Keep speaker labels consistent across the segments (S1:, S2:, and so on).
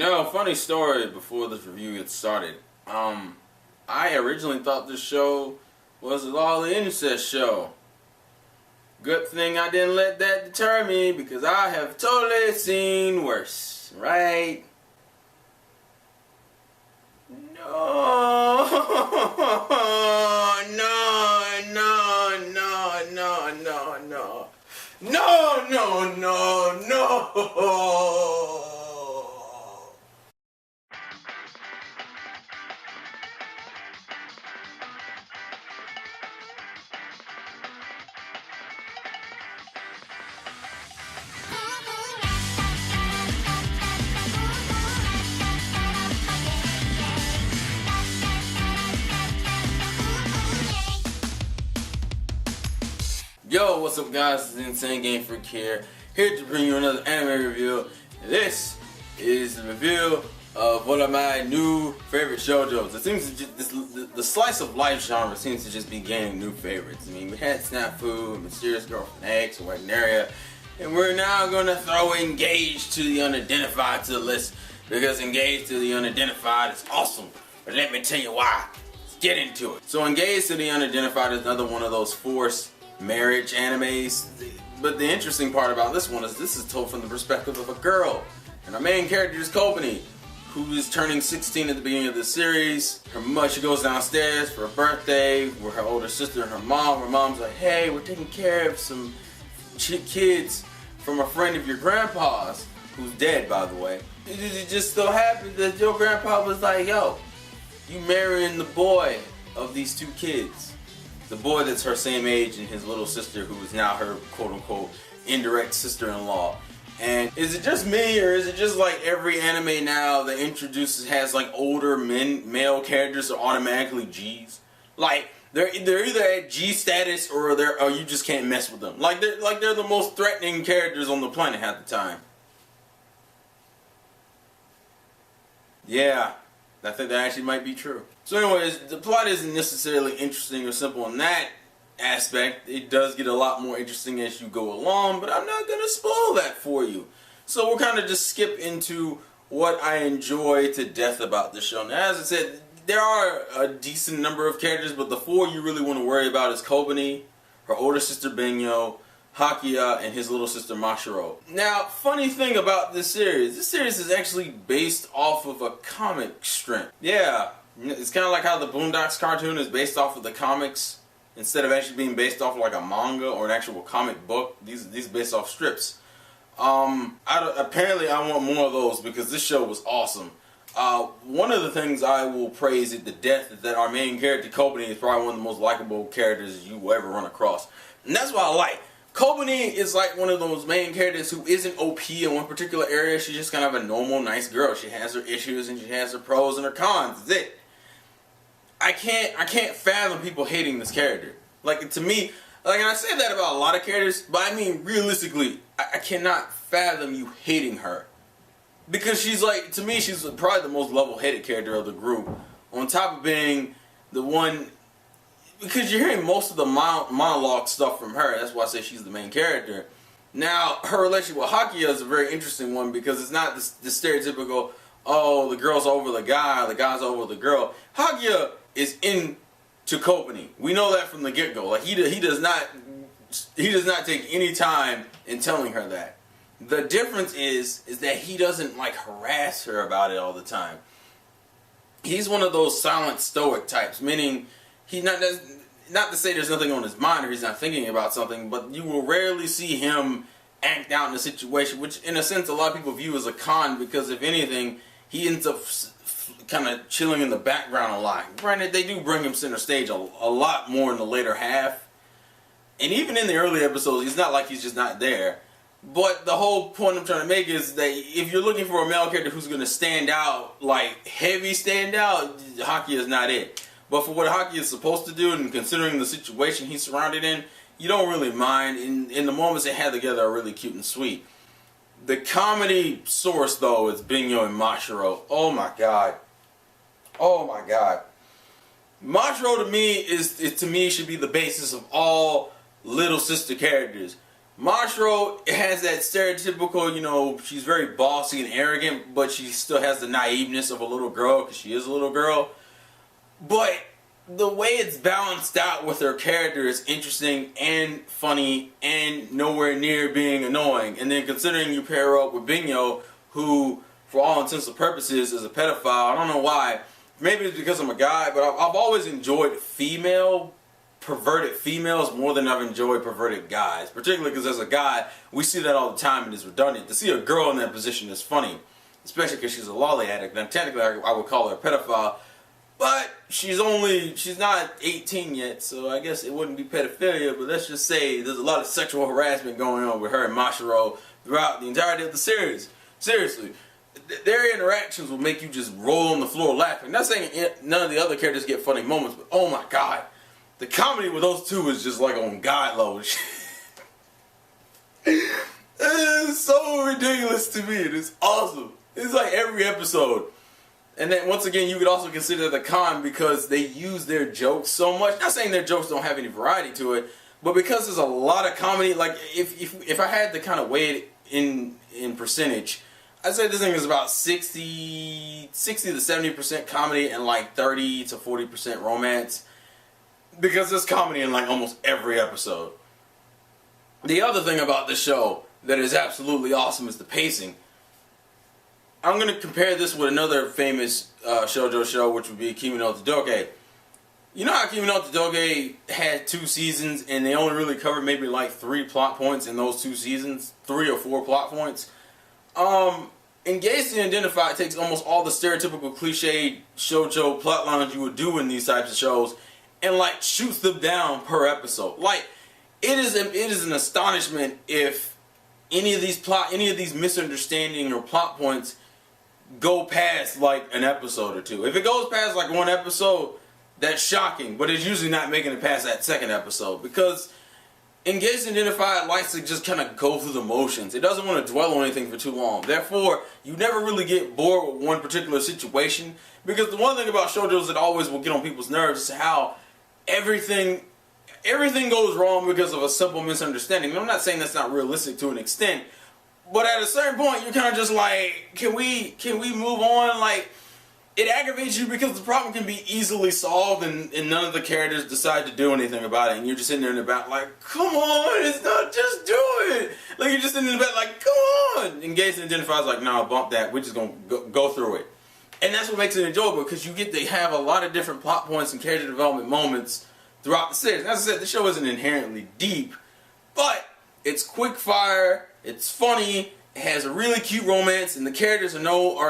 S1: You know, funny story before this review gets started. I originally thought this show was a law incest show. Good thing I didn't let that deter me because I have totally seen worse, right? No, no. Yo, what's up guys, it's Insane Gamefreak here to bring you another anime review. This is the review of one of my new favorite shoujos. It seems to just, the slice of life genre seems to just be gaining new favorites. I mean, we had Snafu, Mysterious Girlfriend X, Wagneria, and we're now going to throw Engaged to the Unidentified to the list because Engaged to the Unidentified is awesome. But let me tell you why. Let's get into it. So Engaged to the Unidentified is another one of those forced marriage animes, but the interesting part about this one is this is told from the perspective of a girl, and our main character is Kobo, who is turning 16 at the beginning of the series. She goes downstairs for a birthday with her older sister and her mom. Her mom's like, hey, we're taking care of some kids from a friend of your grandpa's, who's dead by the way. It just so happened that your grandpa was like, yo, you marrying the boy of these two kids. The boy that's her same age and his little sister, who is now her quote-unquote indirect sister-in-law. And is it just me, or is it just like every anime now that introduces has like older male characters are automatically G's? Like they're either at G status or you just can't mess with them. Like they're the most threatening characters on the planet half the time. Yeah. I think that actually might be true. So anyways, the plot isn't necessarily interesting or simple in that aspect. It does get a lot more interesting as you go along, but I'm not going to spoil that for you. So we'll kind of just skip into what I enjoy to death about this show. Now, as I said, there are a decent number of characters, but the four you really want to worry about is Kobo, her older sister Benyo, Hakia, and his little sister Mashiro. Now, funny thing about this series is actually based off of a comic strip. Yeah, it's kind of like how the Boondocks cartoon is based off of the comics instead of actually being based off of like a manga or an actual comic book. These are based off strips. Apparently I want more of those because this show was awesome. One of the things I will praise at the death is that our main character, Kobo, is probably one of the most likable characters you will ever run across. And that's what I like. Kobo is like one of those main characters who isn't OP in one particular area. She's just kind of a normal, nice girl. She has her issues and she has her pros and her cons. That's it. I can't fathom people hating this character. Like, to me, like, and I say that about a lot of characters, but I mean, realistically, I cannot fathom you hating her. Because she's like, to me, she's probably the most level-headed character of the group. On top of being the one, because you're hearing most of the monologue stuff from her. That's why I say she's the main character. Now, her relationship with Hakia is a very interesting one because it's not the stereotypical, oh, the girl's over the guy, the guy's over the girl. Hakia is into Kobo. We know that from the get-go. Like he does not take any time in telling her that. The difference is that he doesn't like harass her about it all the time. He's one of those silent stoic types, meaning he's not to say there's nothing on his mind or he's not thinking about something, but you will rarely see him act out in a situation, which in a sense a lot of people view as a con because if anything, he ends up kind of chilling in the background a lot. Granted, they do bring him center stage a lot more in the later half, and even in the early episodes, it's not like he's just not there. But the whole point I'm trying to make is that if you're looking for a male character who's going to stand out, like heavy stand out, Hakia is not it. But for what Hakia is supposed to do, and considering the situation he's surrounded in, you don't really mind. In the moments they had together are really cute and sweet. The comedy source, though, is Benyo and Mashiro. Oh my god. Oh my god. Mashiro to me should be the basis of all little sister characters. Mashiro has that stereotypical, you know, she's very bossy and arrogant, but she still has the naiveness of a little girl because she is a little girl. But the way it's balanced out with her character is interesting and funny and nowhere near being annoying. And then considering you pair her up with Binyo, who, for all intents and purposes, is a pedophile. I don't know why. Maybe it's because I'm a guy, but I've always enjoyed perverted females more than I've enjoyed perverted guys. Particularly because as a guy, we see that all the time and it's redundant. To see a girl in that position is funny. Especially because she's a lolly addict. Now technically I would call her a pedophile. But she's not 18 yet, so I guess it wouldn't be pedophilia, but let's just say there's a lot of sexual harassment going on with her and Mashiro throughout the entirety of the series. Seriously. Their interactions will make you just roll on the floor laughing. Not saying none of the other characters get funny moments, but oh my god. The comedy with those two is just like on god level. It's so ridiculous to me. It's awesome. It's like every episode. And then once again, you could also consider the con because they use their jokes so much. Not saying their jokes don't have any variety to it, but because there's a lot of comedy. Like if I had to kind of weigh it in percentage, I'd say this thing is about 60 to 70% comedy and like 30 to 40% romance. Because there's comedy in like almost every episode. The other thing about the show that is absolutely awesome is the pacing. I'm going to compare this with another famous shoujo show, which would be Kimi no Doga. You know how Kimi no Doga had 2 seasons and they only really covered maybe like 3 plot points in those 2 seasons? 3 or 4 plot points? Engaged and Identified takes almost all the stereotypical cliched shoujo plot lines you would do in these types of shows and like shoots them down per episode. Like, it is an astonishment if any of these misunderstanding or plot points go past like an episode or 2. If it goes past like 1 episode, that's shocking, but it's usually not making it past that 2nd episode because Engaged and Identified likes to just kind of go through the motions. It doesn't want to dwell on anything for too long. Therefore, you never really get bored with one particular situation because the one thing about shoujos that always will get on people's nerves is how everything goes wrong because of a simple misunderstanding. And I'm not saying that's not realistic to an extent, but at a certain point, you're kind of just like, can we move on? Like, it aggravates you because the problem can be easily solved and none of the characters decide to do anything about it. And you're just sitting there in the back like, come on, it's not, just do it. Like, you're just sitting in the back like, come on. Engaged and Identified is like, nah, bump that. We're just going to go through it. And that's what makes it enjoyable because you get to have a lot of different plot points and character development moments throughout the series. And as I said, the show isn't inherently deep, but it's quick fire, it's funny, it has a really cute romance, and the characters are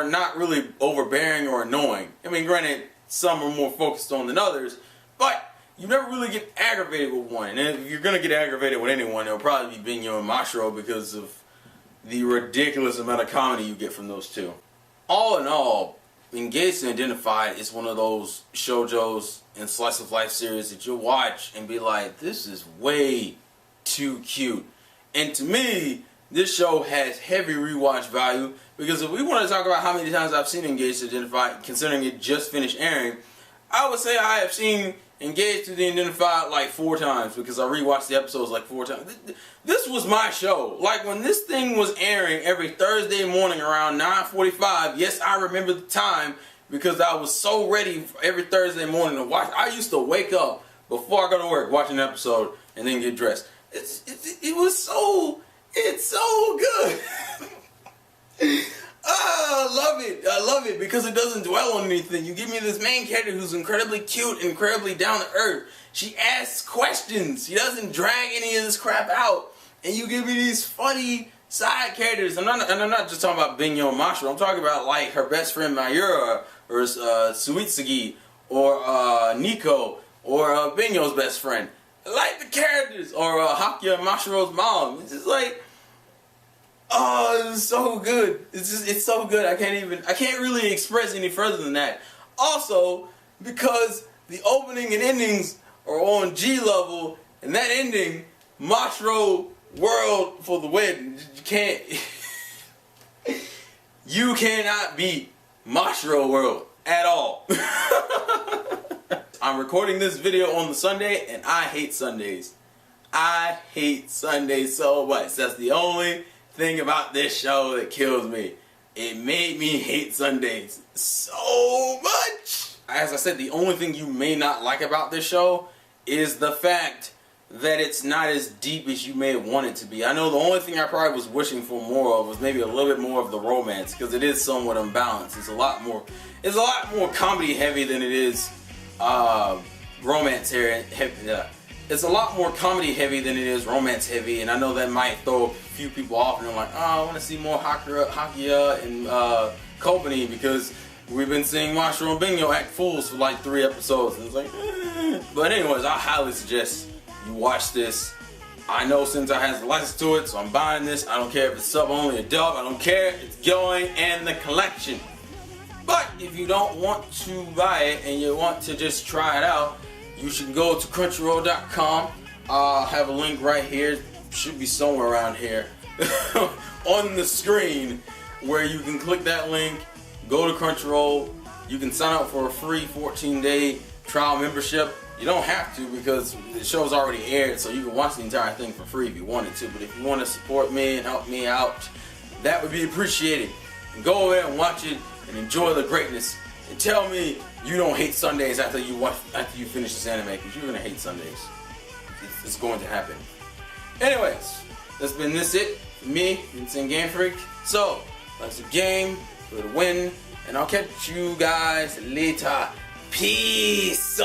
S1: not really overbearing or annoying. I mean, granted, some are more focused on than others, but you never really get aggravated with one. And if you're going to get aggravated with anyone, it'll probably be Binyo and Mashiro because of the ridiculous amount of comedy you get from those two. All in all, Engaged and Identified is one of those shoujos and slice of life series that you'll watch and be like, this is way too cute. And to me, this show has heavy rewatch value because if we want to talk about how many times I've seen Engaged and Identified, considering it just finished airing, I would say I have seen Engaged and Identified like 4 times because I rewatched the episodes like 4 times. This was my show. Like when this thing was airing every Thursday morning around 9:45, yes, I remember the time because I was so ready every Thursday morning to watch. I used to wake up before I go to work, watch an episode, and then get dressed. It's so good. I love it because it doesn't dwell on anything. You give me this main character who's incredibly cute, incredibly down to earth. She asks questions. She doesn't drag any of this crap out. And you give me these funny side characters. And I'm not just talking about Binyo and Mashiro. I'm talking about like her best friend Mayura, or Suitsugi, or Nico, or Binyo's best friend. I like the characters, or Hakuya and Mashiro's mom. It's just like, oh, it's so good. It's so good. I can't really express any further than that. Also, because the opening and endings are on G level, and that ending, Mashiro World for the win. You cannot beat Mashiro World at all. I'm recording this video on the Sunday, and I hate Sundays. I hate Sundays so much. That's the only thing about this show that kills me. It made me hate Sundays so much. As I said, the only thing you may not like about this show is the fact that it's not as deep as you may want it to be. I know the only thing I probably was wishing for more of was maybe a little bit more of the romance, because it is somewhat unbalanced. It's a lot more comedy heavy than it is romance heavy. It's a lot more comedy heavy than it is romance heavy, and I know that might throw a few people off, and they're like, oh, I want to see more Hakuya and Kobo, because we've been seeing Masho and Bingo act fools for like 3 episodes, and it's like, But anyways, I highly suggest you watch this. I know Sentai has the license to it, so I'm buying this. I don't care if it's sub only or dub, I don't care. It's going in the collection. But if you don't want to buy it and you want to just try it out, you should go to Crunchyroll.com. I'll have a link right here. Should be somewhere around here on the screen, where you can click that link, go to Crunchyroll. You can sign up for a free 14-day trial membership. You don't have to, because the show's already aired, so you can watch the entire thing for free if you wanted to. But if you want to support me and help me out, that would be appreciated. And go ahead and watch it and enjoy the greatness. And tell me you don't hate Sundays after you finish this anime, because you're gonna hate Sundays. It's going to happen. Anyways, that's been it for me, Vincent Gamefreak. So let's game for the win, and I'll catch you guys later. Peace.